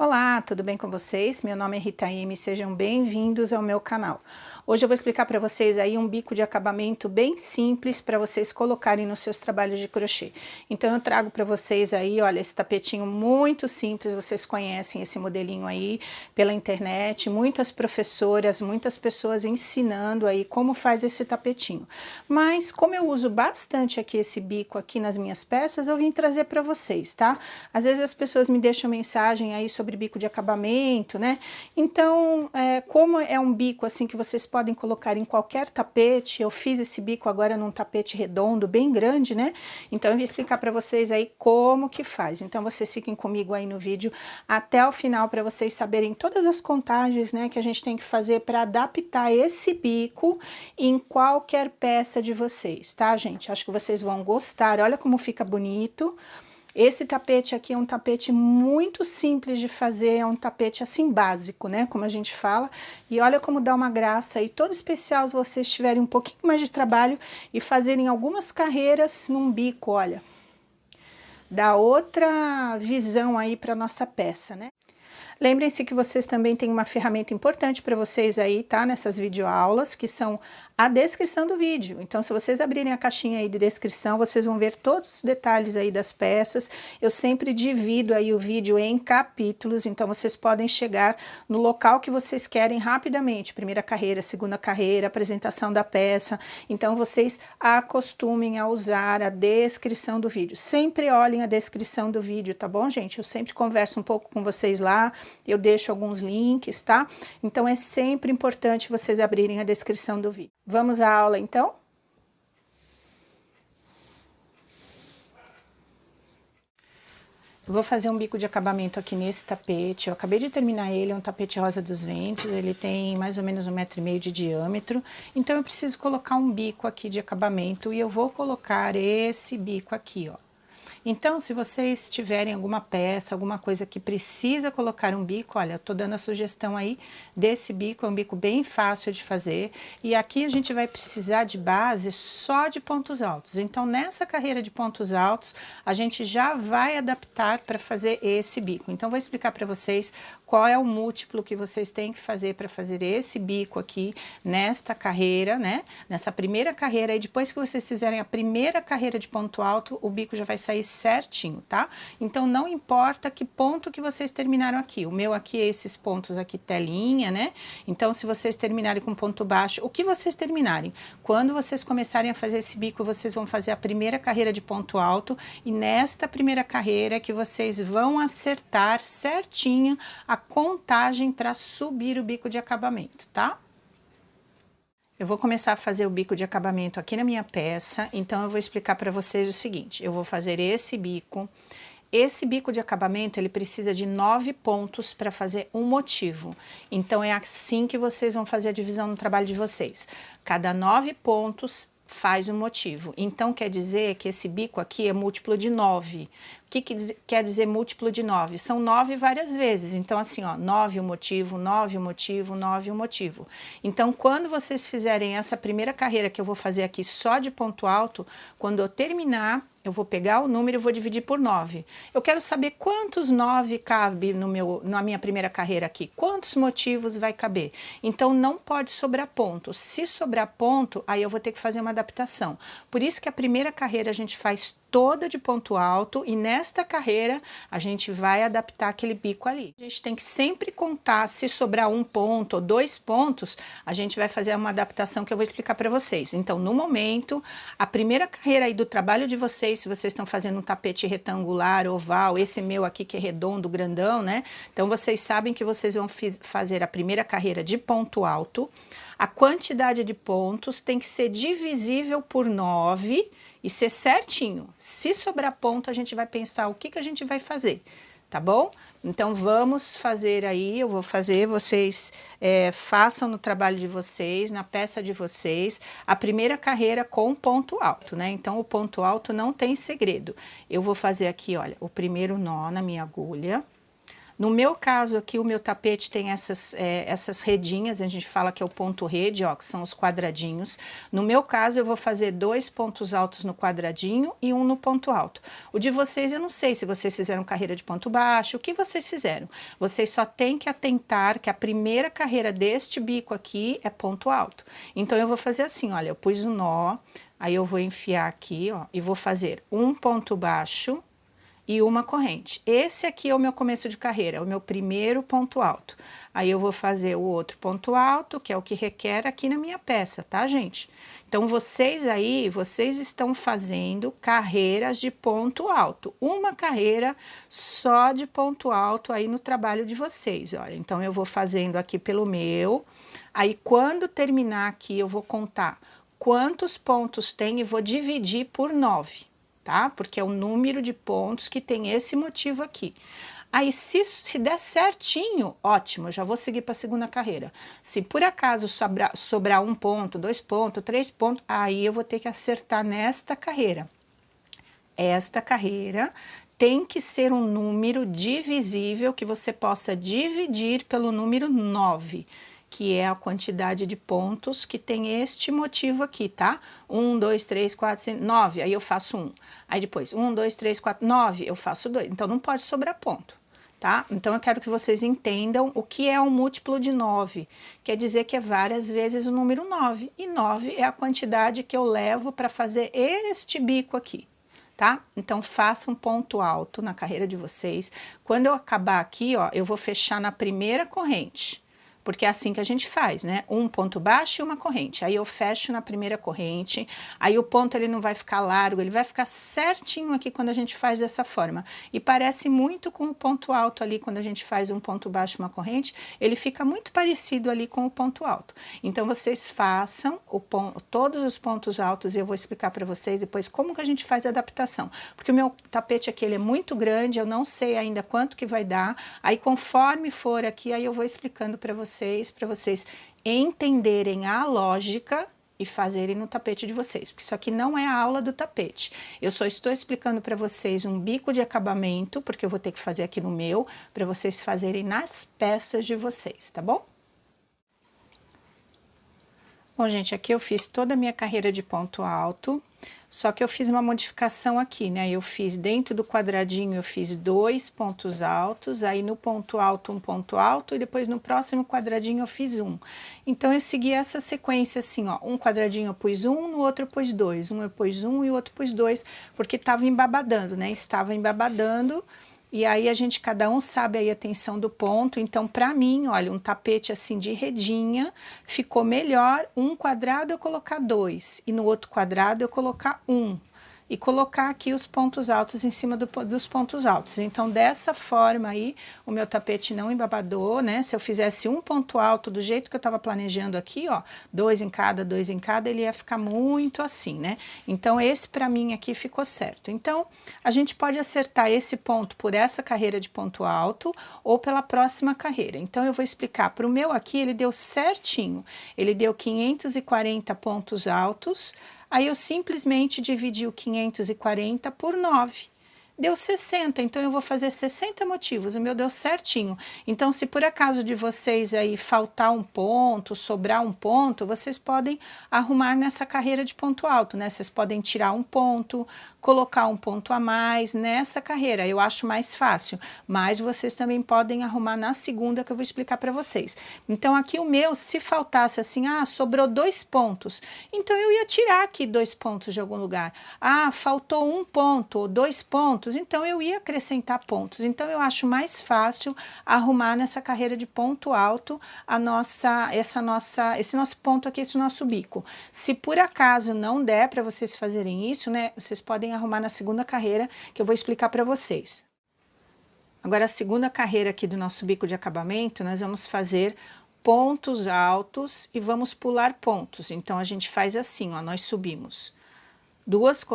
Olá, tudo bem com vocês? Meu nome é Rita Ime, sejam bem-vindos ao meu canal. Hoje eu vou explicar para vocês aí um bico de acabamento bem simples para vocês colocarem nos seus trabalhos de crochê. Então eu trago para vocês aí, olha, esse tapetinho muito simples, vocês conhecem esse modelinho aí pela internet, muitas professoras, muitas pessoas ensinando aí como faz esse tapetinho. Mas como eu uso bastante aqui esse bico aqui nas minhas peças, eu vim trazer para vocês, tá? Às vezes as pessoas me deixam mensagem aí sobre bico de acabamento, né? Então, como é um bico assim que vocês podem colocar em qualquer tapete, eu fiz esse bico agora num tapete redondo, bem grande, né? Então eu vou explicar para vocês aí como que faz. Então vocês fiquem comigo aí no vídeo até o final para vocês saberem todas as contagens, né, que a gente tem que fazer para adaptar esse bico em qualquer peça de vocês, tá, gente? Acho que vocês vão gostar. Olha como fica bonito. Esse tapete aqui é um tapete muito simples de fazer, é um tapete assim básico, né, como a gente fala, e olha como dá uma graça aí, todo especial se vocês tiverem um pouquinho mais de trabalho e fazerem algumas carreiras num bico, olha, dá outra visão aí para nossa peça, né. Lembrem-se que vocês também têm uma ferramenta importante para vocês aí, tá? Nessas videoaulas, que são a descrição do vídeo. Então, se vocês abrirem a caixinha aí de descrição, vocês vão ver todos os detalhes aí das peças. Eu sempre divido aí o vídeo em capítulos, então vocês podem chegar no local que vocês querem rapidamente. Primeira carreira, segunda carreira, apresentação da peça. Então, vocês acostumem a usar a descrição do vídeo. Sempre olhem a descrição do vídeo, tá bom, gente? Eu sempre converso um pouco com vocês lá. Eu deixo alguns links, tá? Então é sempre importante vocês abrirem a descrição do vídeo. Vamos à aula, então? Eu vou fazer um bico de acabamento aqui nesse tapete. Eu acabei de terminar ele, é um tapete rosa dos ventos. Ele tem mais ou menos 1,5 m de diâmetro. Então eu preciso colocar um bico aqui de acabamento e eu vou colocar esse bico aqui, ó. Então, se vocês tiverem alguma peça, alguma coisa que precisa colocar um bico, olha, eu tô dando a sugestão aí desse bico, é um bico bem fácil de fazer. E aqui a gente vai precisar de base só de pontos altos. Então, nessa carreira de pontos altos, a gente já vai adaptar para fazer esse bico. Então, vou explicar para vocês qual é o múltiplo que vocês têm que fazer para fazer esse bico aqui nesta carreira, né? Nessa primeira carreira, e depois que vocês fizerem a primeira carreira de ponto alto, o bico já vai sair certinho, tá? Então, não importa que ponto que vocês terminaram aqui. O meu aqui é esses pontos aqui, telinha, né? Então, se vocês terminarem com ponto baixo, o que vocês terminarem? Quando vocês começarem a fazer esse bico, vocês vão fazer a primeira carreira de ponto alto, e nesta primeira carreira que vocês vão acertar certinho a contagem para subir o bico de acabamento, tá? Eu vou começar a fazer o bico de acabamento aqui na minha peça, então eu vou explicar para vocês o seguinte: eu vou fazer esse bico. Esse bico de acabamento, ele precisa de 9 pontos para fazer um motivo. Então, é assim que vocês vão fazer a divisão no trabalho de vocês. Cada 9 pontos faz um motivo. Então, quer dizer que esse bico aqui é múltiplo de 9. O que quer dizer múltiplo de 9? São 9 várias vezes. Então, assim, ó, 9 o motivo, 9 o motivo, 9 o motivo. Então, quando vocês fizerem essa primeira carreira que eu vou fazer aqui só de ponto alto, quando eu terminar, eu vou pegar o número e vou dividir por 9. Eu quero saber quantos 9 cabe na minha primeira carreira aqui. Quantos motivos vai caber? Então, não pode sobrar ponto. Se sobrar ponto, aí eu vou ter que fazer uma adaptação. Por isso que a primeira carreira a gente faz toda de ponto alto, e nesta carreira a gente vai adaptar aquele bico ali. A gente tem que sempre contar, se sobrar 1 ponto ou 2 pontos, a gente vai fazer uma adaptação que eu vou explicar para vocês. Então, no momento, a primeira carreira aí do trabalho de vocês, se vocês estão fazendo um tapete retangular, oval, esse meu aqui que é redondo, grandão, né? Então, vocês sabem que vocês vão fazer a primeira carreira de ponto alto. A quantidade de pontos tem que ser divisível por 9 e ser certinho. Se sobrar ponto, a gente vai pensar o que a gente vai fazer, tá bom? Então, vamos fazer aí, eu vou fazer, vocês façam no trabalho de vocês, na peça de vocês, a primeira carreira com ponto alto, né? Então, o ponto alto não tem segredo. Eu vou fazer aqui, olha, o primeiro nó na minha agulha. No meu caso aqui, o meu tapete tem essas redinhas, a gente fala que é o ponto rede, ó, que são os quadradinhos. No meu caso, eu vou fazer 2 pontos altos no quadradinho e 1 no ponto alto. O de vocês, eu não sei se vocês fizeram carreira de ponto baixo, o que vocês fizeram. Vocês só têm que atentar que a primeira carreira deste bico aqui é ponto alto. Então, eu vou fazer assim, olha, eu pus um nó, aí eu vou enfiar aqui, ó, e vou fazer um ponto baixo e uma corrente. Esse aqui é o meu começo de carreira, é o meu primeiro ponto alto. Aí eu vou fazer o outro ponto alto, que é o que requer aqui na minha peça, tá, gente? Então, vocês aí, vocês estão fazendo carreiras de ponto alto. Uma carreira só de ponto alto aí no trabalho de vocês, olha. Então, eu vou fazendo aqui pelo meu. Aí, quando terminar aqui, eu vou contar quantos pontos tem e vou dividir por 9. Tá? Porque é o número de pontos que tem esse motivo aqui. Aí, se der certinho, ótimo, eu já vou seguir para a segunda carreira. Se por acaso sobrar 1 ponto, 2 pontos, 3 pontos, aí eu vou ter que acertar nesta carreira. Esta carreira tem que ser um número divisível que você possa dividir pelo número 9. Que é a quantidade de pontos que tem este motivo aqui, tá? 1, 2, 3, 4, 5, 9, aí eu faço 1. Aí depois, 1, 2, 3, 4, 9, eu faço 2. Então, não pode sobrar ponto, tá? Então, eu quero que vocês entendam o que é um múltiplo de 9. Quer dizer que é várias vezes o número 9. E 9 é a quantidade que eu levo para fazer este bico aqui. Tá? Então, faça um ponto alto na carreira de vocês. Quando eu acabar aqui, ó, eu vou fechar na primeira corrente. Porque é assim que a gente faz, né? Um ponto baixo e uma corrente. Aí eu fecho na primeira corrente, aí o ponto ele não vai ficar largo, ele vai ficar certinho aqui quando a gente faz dessa forma. E parece muito com o ponto alto ali, quando a gente faz um ponto baixo e uma corrente, ele fica muito parecido ali com o ponto alto. Então, vocês façam todos os pontos altos e eu vou explicar para vocês depois como que a gente faz a adaptação. Porque o meu tapete aqui, ele é muito grande, eu não sei ainda quanto que vai dar. Aí, conforme for aqui, aí eu vou explicando para vocês entenderem a lógica e fazerem no tapete de vocês, porque isso aqui não é a aula do tapete. Eu só estou explicando para vocês um bico de acabamento, porque eu vou ter que fazer aqui no meu, para vocês fazerem nas peças de vocês, tá bom? Bom, gente, aqui eu fiz toda a minha carreira de ponto alto, só que eu fiz uma modificação aqui, né? Eu fiz dentro do quadradinho, eu fiz 2 pontos altos, aí no ponto alto, um ponto alto, e depois no próximo quadradinho eu fiz 1. Então, eu segui essa sequência assim, ó, um quadradinho eu pus 1, no outro eu pus 2, um eu pus 1 e o outro pus 2, porque estava embabadando, né? Estava embabadando. E aí, cada um sabe aí a tensão do ponto. Então, para mim, olha, um tapete assim de redinha, ficou melhor um quadrado eu colocar 2 e no outro quadrado eu colocar 1. E colocar aqui os pontos altos em cima dos pontos altos. Então, dessa forma aí, o meu tapete não embabadou, né? Se eu fizesse um ponto alto do jeito que eu tava planejando aqui, ó, 2 em cada, ele ia ficar muito assim, né? Então, esse pra mim aqui ficou certo. Então, a gente pode acertar esse ponto por essa carreira de ponto alto ou pela próxima carreira. Então, eu vou explicar. Pro meu aqui, ele deu certinho. Ele deu 540 pontos altos. Aí, eu simplesmente dividi o 540 por 9. Deu 60, então eu vou fazer 60 motivos, o meu deu certinho. Então, se por acaso de vocês aí faltar um ponto, sobrar um ponto, vocês podem arrumar nessa carreira de ponto alto, né? Vocês podem tirar um ponto, colocar um ponto a mais nessa carreira, eu acho mais fácil. Mas vocês também podem arrumar na segunda que eu vou explicar para vocês. Então, aqui o meu, se faltasse assim, sobrou 2 pontos, então eu ia tirar aqui 2 pontos de algum lugar. Faltou 1 ponto ou 2 pontos, então eu ia acrescentar pontos. Então, eu acho mais fácil arrumar nessa carreira de ponto alto esse nosso ponto aqui, esse nosso bico. Se por acaso não der para vocês fazerem isso, né, vocês podem arrumar na segunda carreira, que eu vou explicar para vocês. Agora, a segunda carreira aqui do nosso bico de acabamento, nós vamos fazer pontos altos e vamos pular pontos. Então, a gente faz assim, ó, nós subimos 2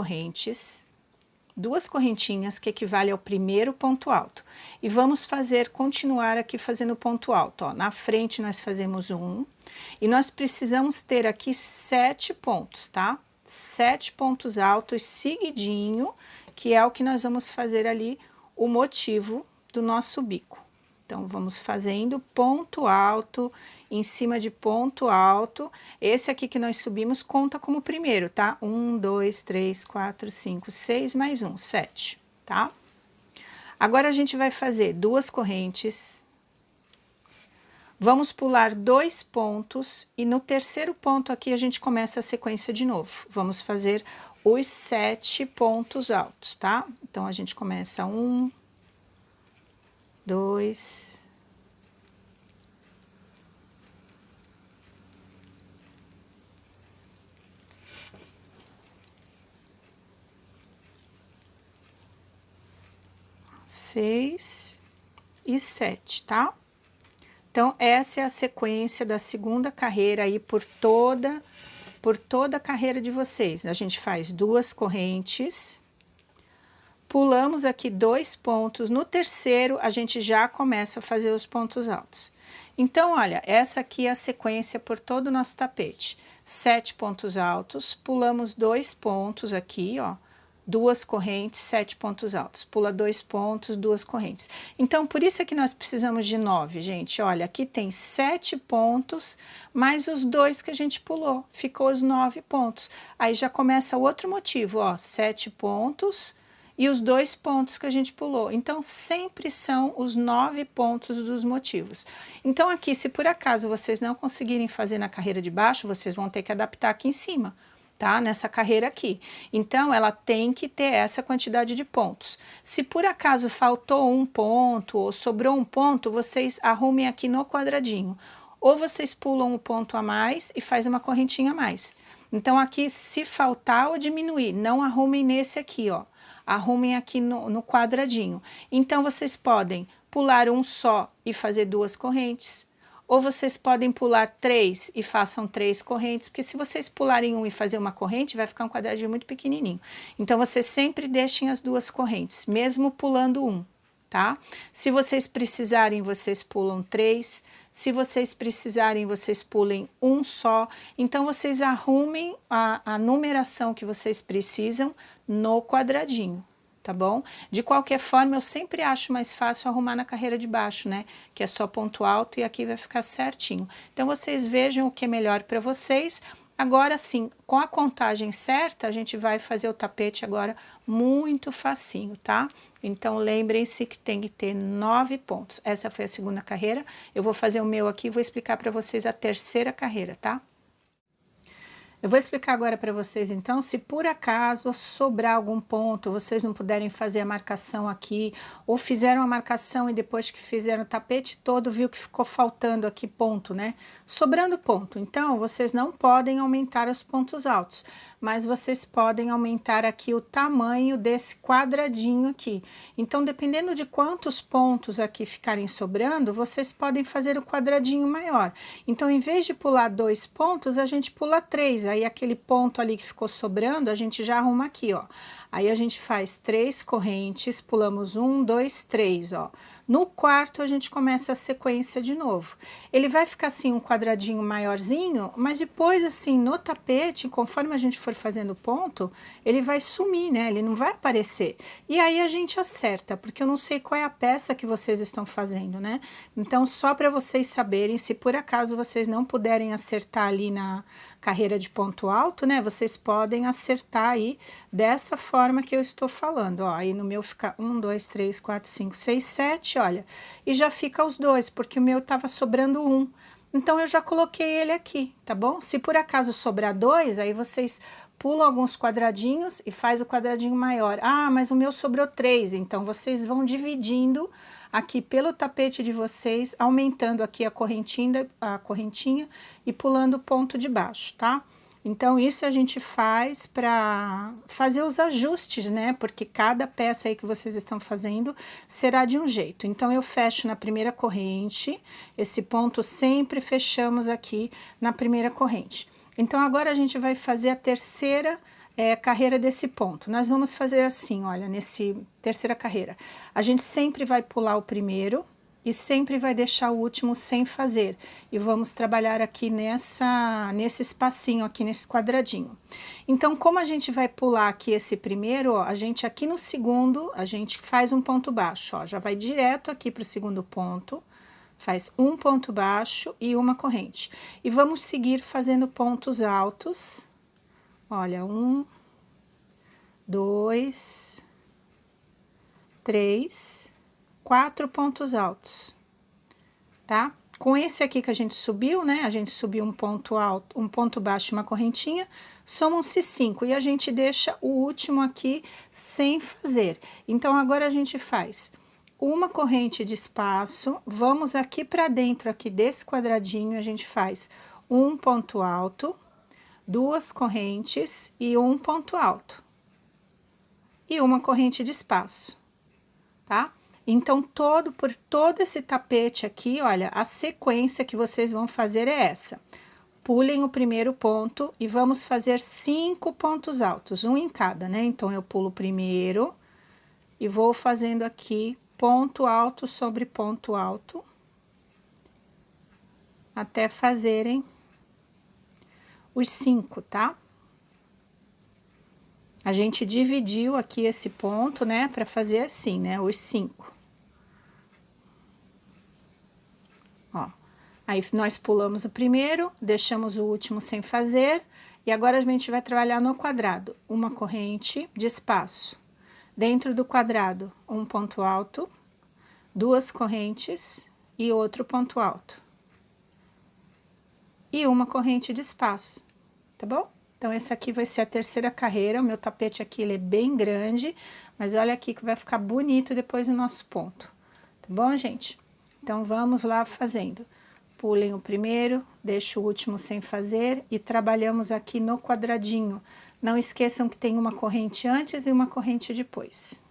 correntinhas, que equivale ao primeiro ponto alto. E vamos continuar aqui fazendo ponto alto, ó. Na frente nós fazemos 1, e nós precisamos ter aqui 7 pontos, tá? 7 pontos altos seguidinho, que é o que nós vamos fazer ali, o motivo do nosso bico, Então, vamos fazendo ponto alto, em cima de ponto alto. Esse aqui que nós subimos conta como primeiro, tá? 1, 2, 3, 4, 5, 6, mais 1, 7, tá? Agora, a gente vai fazer 2 correntes. Vamos pular 2 pontos e no terceiro ponto aqui a gente começa a sequência de novo. Vamos fazer os 7 pontos altos, tá? Então, a gente começa 1, 2, 6 e 7, tá? Então, essa é a sequência da segunda carreira aí por toda a carreira de vocês. A gente faz 2 correntes, pulamos aqui 2 pontos, no terceiro a gente já começa a fazer os pontos altos. Então, olha, essa aqui é a sequência por todo o nosso tapete. 7 pontos altos, pulamos 2 pontos aqui, ó. 2 correntes, 7 pontos altos. Pula 2 pontos, 2 correntes. Então, por isso é que nós precisamos de 9, gente. Olha, aqui tem 7 pontos, mais os 2 que a gente pulou. Ficou os 9 pontos. Aí já começa outro motivo, ó. 7 pontos e os 2 pontos que a gente pulou. Então, sempre são os 9 pontos dos motivos. Então, aqui, se por acaso vocês não conseguirem fazer na carreira de baixo, vocês vão ter que adaptar aqui em cima, tá? Nessa carreira aqui. Então, ela tem que ter essa quantidade de pontos. Se por acaso faltou um ponto ou sobrou um ponto, vocês arrumem aqui no quadradinho. Ou vocês pulam um ponto a mais e faz uma correntinha a mais. Então, aqui, se faltar ou diminuir, não arrumem nesse aqui, ó. Arrumem aqui no quadradinho. Então, vocês podem pular um só e fazer 2 correntes. Ou vocês podem pular 3 e façam 3 correntes, porque se vocês pularem um e fazer uma corrente, vai ficar um quadradinho muito pequenininho. Então, vocês sempre deixem as 2 correntes, mesmo pulando um, tá? Se vocês precisarem, vocês pulam 3. Se vocês precisarem, vocês pulem um só. Então, vocês arrumem a numeração que vocês precisam no quadradinho, tá bom? De qualquer forma, eu sempre acho mais fácil arrumar na carreira de baixo, né? Que é só ponto alto e aqui vai ficar certinho. Então, vocês vejam o que é melhor para vocês. Agora sim, com a contagem certa, a gente vai fazer o tapete agora muito facinho, tá? Então, lembrem-se que tem que ter 9 pontos. Essa foi a segunda carreira. Eu vou fazer o meu aqui e vou explicar para vocês a terceira carreira, tá? Eu vou explicar agora para vocês, então, se por acaso sobrar algum ponto, vocês não puderem fazer a marcação aqui, ou fizeram a marcação e depois que fizeram o tapete todo, viu que ficou faltando aqui ponto, né? Sobrando ponto. Então, vocês não podem aumentar os pontos altos, mas vocês podem aumentar aqui o tamanho desse quadradinho aqui. Então, dependendo de quantos pontos aqui ficarem sobrando, vocês podem fazer o quadradinho maior. Então, em vez de pular 2 pontos, a gente pula 3. Aí, aquele ponto ali que ficou sobrando, a gente já arruma aqui, ó. Aí, a gente faz 3 correntes, pulamos 1, 2, 3, ó. No quarto, a gente começa a sequência de novo. Ele vai ficar assim, um quadradinho maiorzinho, mas depois, assim, no tapete, conforme a gente for fazendo ponto, ele vai sumir, né? Ele não vai aparecer. E aí, a gente acerta, porque eu não sei qual é a peça que vocês estão fazendo, né? Então, só para vocês saberem, se por acaso vocês não puderem acertar ali na carreira de ponto alto, né? Vocês podem acertar aí dessa forma que eu estou falando, ó. Aí no meu fica 1, 2, 3, 4, 5, 6, 7, olha. E já fica os 2, porque o meu tava sobrando 1. Então, eu já coloquei ele aqui, tá bom? Se por acaso sobrar 2, aí vocês pulam alguns quadradinhos e faz o quadradinho maior. Ah, mas o meu sobrou 3, então vocês vão dividindo aqui pelo tapete de vocês, aumentando aqui a correntinha e pulando o ponto de baixo, tá? Então, isso a gente faz para fazer os ajustes, né? Porque cada peça aí que vocês estão fazendo será de um jeito. Então, eu fecho na primeira corrente, esse ponto sempre fechamos aqui na primeira corrente. Então, agora a gente vai fazer a terceira carreira desse ponto. Nós vamos fazer assim, olha, nesse terceira carreira. A gente sempre vai pular o primeiro, e sempre vai deixar o último sem fazer. E vamos trabalhar aqui nesse espacinho, aqui nesse quadradinho. Então, como a gente vai pular aqui esse primeiro, ó, a gente aqui no segundo, a gente faz um ponto baixo, ó, já vai direto aqui para o segundo ponto, faz um ponto baixo e uma corrente. E vamos seguir fazendo pontos altos. Olha, 1, 2, 3, 4 pontos altos, tá? Com esse aqui que a gente subiu, né? A gente subiu um ponto alto, um ponto baixo e uma correntinha, somam-se 5 e a gente deixa o último aqui sem fazer. Então, agora a gente faz uma corrente de espaço, vamos aqui para dentro aqui desse quadradinho, a gente faz um ponto alto, duas correntes e um ponto alto. E uma corrente de espaço, tá? Então, por todo esse tapete aqui, olha, a sequência que vocês vão fazer é essa. Pulem o primeiro ponto e vamos fazer 5 pontos altos, um em cada, né? Então, eu pulo o primeiro e vou fazendo aqui ponto alto sobre ponto alto, até fazerem os 5, tá? A gente dividiu aqui esse ponto, né, para fazer assim, né, os 5. Ó, aí nós pulamos o primeiro, deixamos o último sem fazer, e agora a gente vai trabalhar no quadrado, uma corrente de espaço. Dentro do quadrado, um ponto alto, duas correntes e outro ponto alto. E uma corrente de espaço, tá bom? Então, essa aqui vai ser a terceira carreira, o meu tapete aqui, ele é bem grande, mas olha aqui que vai ficar bonito depois o nosso ponto, tá bom, gente? Então, vamos lá fazendo. Pulem o primeiro, deixo o último sem fazer e trabalhamos aqui no quadradinho. Não esqueçam que tem uma corrente antes e uma corrente depois.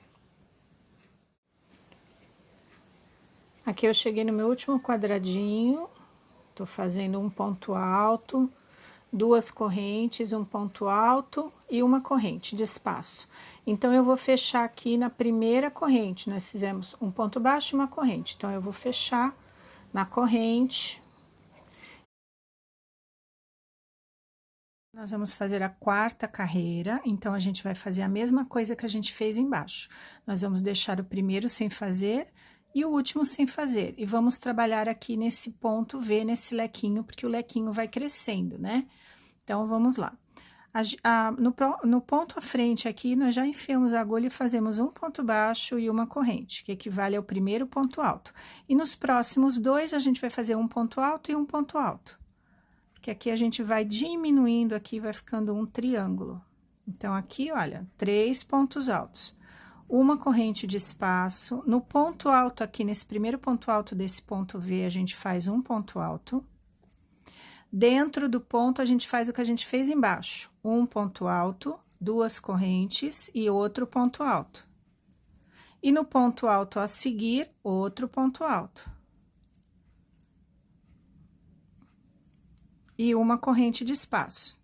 Aqui eu cheguei no meu último quadradinho, tô fazendo um ponto alto, duas correntes, um ponto alto e uma corrente de espaço. Então, eu vou fechar aqui na primeira corrente, nós fizemos um ponto baixo e uma corrente. Então, eu vou fechar na corrente. Nós vamos fazer a quarta carreira, então, a gente vai fazer a mesma coisa que a gente fez embaixo. Nós vamos deixar o primeiro sem fazer e o último sem fazer. E vamos trabalhar aqui nesse ponto V, nesse lequinho, porque o lequinho vai crescendo, né? Então, vamos lá. No ponto à frente aqui, nós já enfiamos a agulha e fazemos um ponto baixo e uma corrente, que equivale ao primeiro ponto alto. E nos próximos dois, a gente vai fazer um ponto alto e um ponto alto. Porque aqui a gente vai diminuindo aqui, vai ficando um triângulo. Então, aqui, olha, 3 pontos altos. Uma corrente de espaço. No ponto alto aqui, nesse primeiro ponto alto desse ponto V, a gente faz um ponto alto. Dentro do ponto, a gente faz o que a gente fez embaixo. Um ponto alto, duas correntes e outro ponto alto. E no ponto alto a seguir, outro ponto alto. E uma corrente de espaço,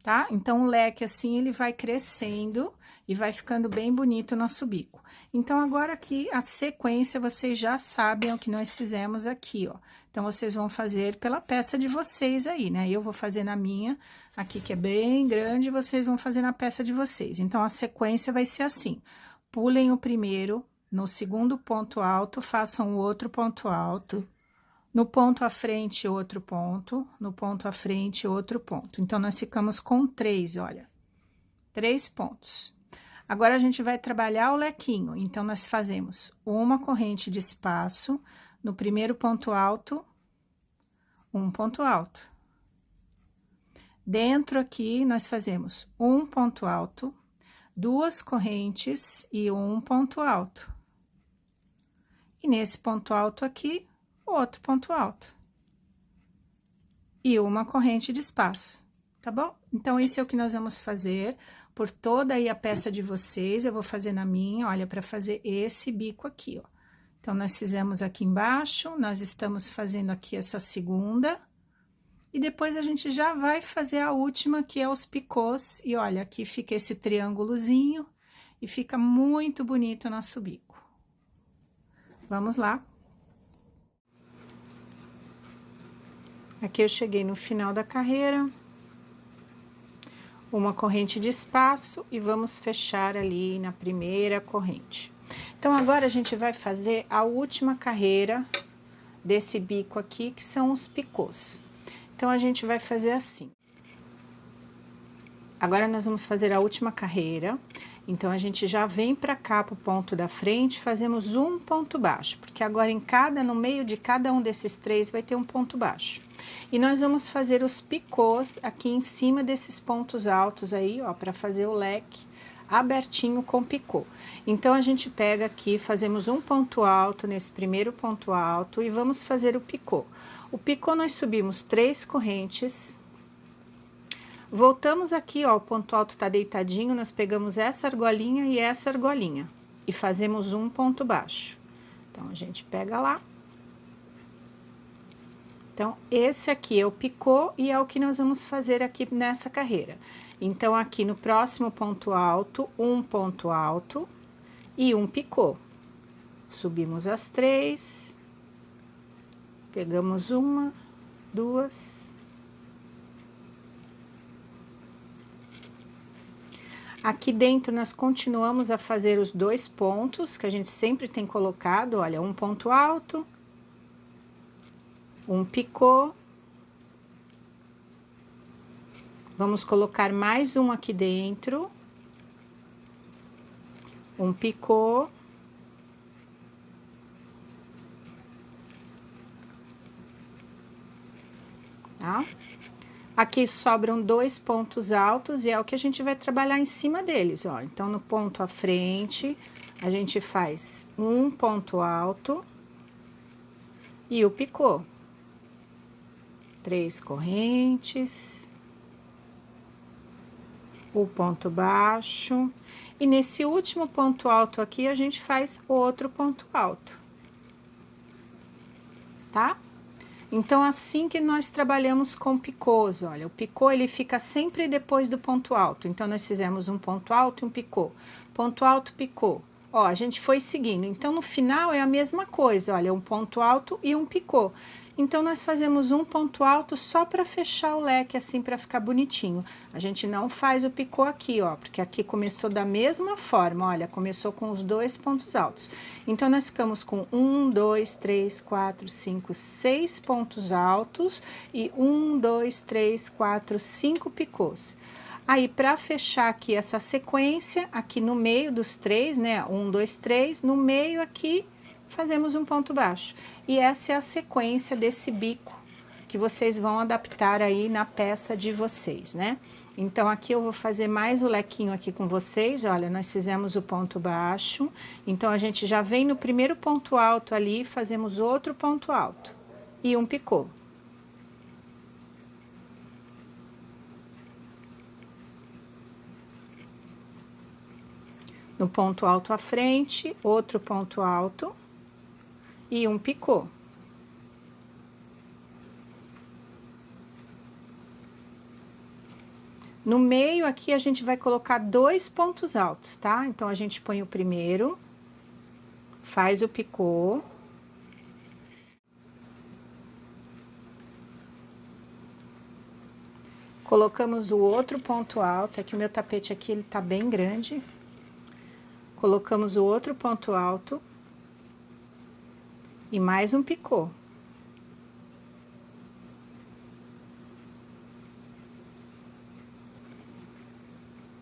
tá? Então, o leque, assim, ele vai crescendo e vai ficando bem bonito o nosso bico. Então, agora aqui, a sequência, vocês já sabem o que nós fizemos aqui, ó. Então, vocês vão fazer pela peça de vocês aí, né? Eu vou fazer na minha, aqui que é bem grande, vocês vão fazer na peça de vocês. Então, a sequência vai ser assim: pulem o primeiro, no segundo ponto alto, façam o outro ponto alto. No ponto à frente, outro ponto, no ponto à frente, outro ponto. Então, nós ficamos com 3, olha, 3 pontos. Agora, a gente vai trabalhar o lequinho, então, nós fazemos uma corrente de espaço, no primeiro ponto alto, um ponto alto. Dentro aqui, nós fazemos um ponto alto, duas correntes e um ponto alto. E nesse ponto alto aqui, outro ponto alto. E uma corrente de espaço, tá bom? Então, isso é o que nós vamos fazer por toda aí a peça de vocês. Eu vou fazer na minha, olha, para fazer esse bico aqui, ó. Então, nós fizemos aqui embaixo, nós estamos fazendo aqui essa segunda. E depois, a gente já vai fazer a última, que é os picôs. E olha, aqui fica esse triângulozinho e fica muito bonito o nosso bico. Vamos lá. Aqui eu cheguei no final da carreira, uma corrente de espaço e vamos fechar ali na primeira corrente. Então, agora a gente vai fazer a última carreira desse bico aqui, que são os picôs. Então, a gente vai fazer assim. Agora, nós vamos fazer a última carreira. Então, a gente já vem pra cá pro ponto da frente, fazemos um ponto baixo, porque agora no meio de cada um desses três vai ter um ponto baixo. E nós vamos fazer os picôs aqui em cima desses pontos altos aí, ó, pra fazer o leque abertinho com picô. Então, a gente pega aqui, fazemos um ponto alto nesse primeiro ponto alto e vamos fazer o picô. O picô nós subimos 3 correntes. Voltamos aqui, ó, o ponto alto tá deitadinho, nós pegamos essa argolinha e essa argolinha e fazemos um ponto baixo. Então, a gente pega lá. Então, esse aqui é o picô e é o que nós vamos fazer aqui nessa carreira. Então, aqui no próximo ponto alto e um picô. Subimos as 3, pegamos 1, 2... Aqui dentro, nós continuamos a fazer os 2 pontos, que a gente sempre tem colocado, olha, um ponto alto, um picô. Vamos colocar mais um aqui dentro, um picô. Tá? Aqui sobram 2 pontos altos e é o que a gente vai trabalhar em cima deles, ó. Então, no ponto à frente, a gente faz um ponto alto e o picô. 3 correntes, o ponto baixo. E nesse último ponto alto aqui, a gente faz outro ponto alto. Tá? Então, assim que nós trabalhamos com picôs, olha, o picô ele fica sempre depois do ponto alto. Então, nós fizemos um ponto alto e um picô. Ponto alto, picô. Ó, a gente foi seguindo. Então, no final é a mesma coisa, olha, um ponto alto e um picô. Então, nós fazemos um ponto alto só para fechar o leque, assim, para ficar bonitinho. A gente não faz o picô aqui, ó, porque aqui começou da mesma forma, olha, começou com os 2 pontos altos. Então, nós ficamos com 1, 2, 3, 4, 5, 6 pontos altos e 1, 2, 3, 4, 5 picôs. Aí, para fechar aqui essa sequência, aqui no meio dos 3, né, 1, 2, 3, no meio aqui, fazemos um ponto baixo. E essa é a sequência desse bico que vocês vão adaptar aí na peça de vocês, né? Então, aqui eu vou fazer mais o lequinho aqui com vocês, olha, nós fizemos o ponto baixo, então, a gente já vem no primeiro ponto alto ali, fazemos outro ponto alto e um picô. No ponto alto à frente, outro ponto alto e um picô. No meio aqui, a gente vai colocar 2 pontos altos, tá? Então, a gente põe o primeiro, faz o picô. Colocamos o outro ponto alto, é que o meu tapete aqui, ele tá bem grande. Colocamos o outro ponto alto. E mais um picô.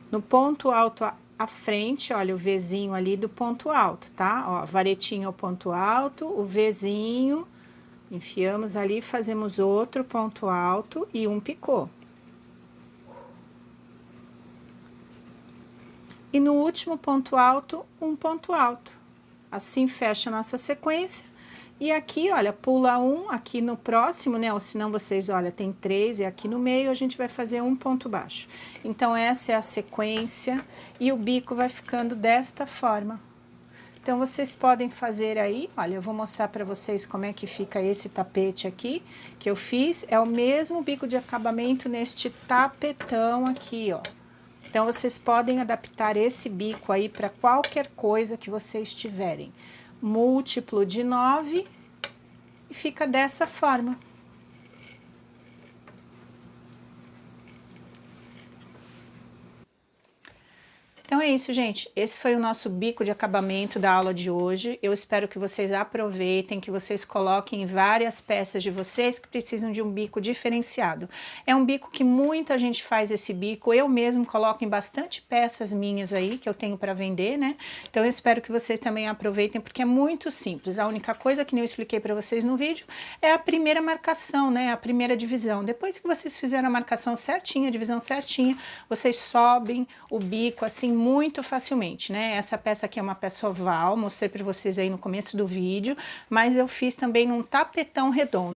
No ponto alto à frente, olha o Vzinho ali do ponto alto, tá? Ó, varetinha ao ponto alto, o Vzinho, enfiamos ali, fazemos outro ponto alto e um picô. E no último ponto alto, um ponto alto. Assim fecha a nossa sequência. E aqui, olha, pula um, aqui no próximo, né? Ou senão vocês, olha, tem 3 e aqui no meio a gente vai fazer um ponto baixo. Então, essa é a sequência e o bico vai ficando desta forma. Então, vocês podem fazer aí, olha, eu vou mostrar pra vocês como é que fica esse tapete aqui, que eu fiz. É o mesmo bico de acabamento neste tapetão aqui, ó. Então, vocês podem adaptar esse bico aí para qualquer coisa que vocês tiverem. Múltiplo de 9 e fica dessa forma. Então é isso, gente. Esse foi o nosso bico de acabamento da aula de hoje. Eu espero que vocês aproveitem, que vocês coloquem várias peças de vocês que precisam de um bico diferenciado. É um bico que muita gente faz esse bico. Eu mesmo coloco em bastante peças minhas aí, que eu tenho para vender, né? Então eu espero que vocês também aproveitem, porque é muito simples. A única coisa que eu expliquei para vocês no vídeo é a primeira marcação, né? A primeira divisão. Depois que vocês fizeram a marcação certinha, a divisão certinha, vocês sobem o bico assim muito facilmente, né? Essa peça aqui é uma peça oval, mostrei para vocês aí no começo do vídeo, mas eu fiz também num tapetão redondo.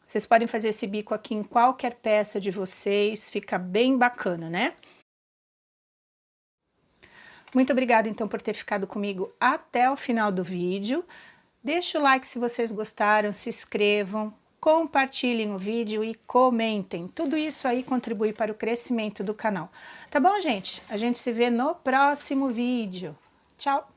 Vocês podem fazer esse bico aqui em qualquer peça de vocês, fica bem bacana, né? Muito obrigada, então, por ter ficado comigo até o final do vídeo. Deixa o like se vocês gostaram, se inscrevam, compartilhem o vídeo e comentem. Tudo isso aí contribui para o crescimento do canal. Tá bom, gente? A gente se vê no próximo vídeo. Tchau!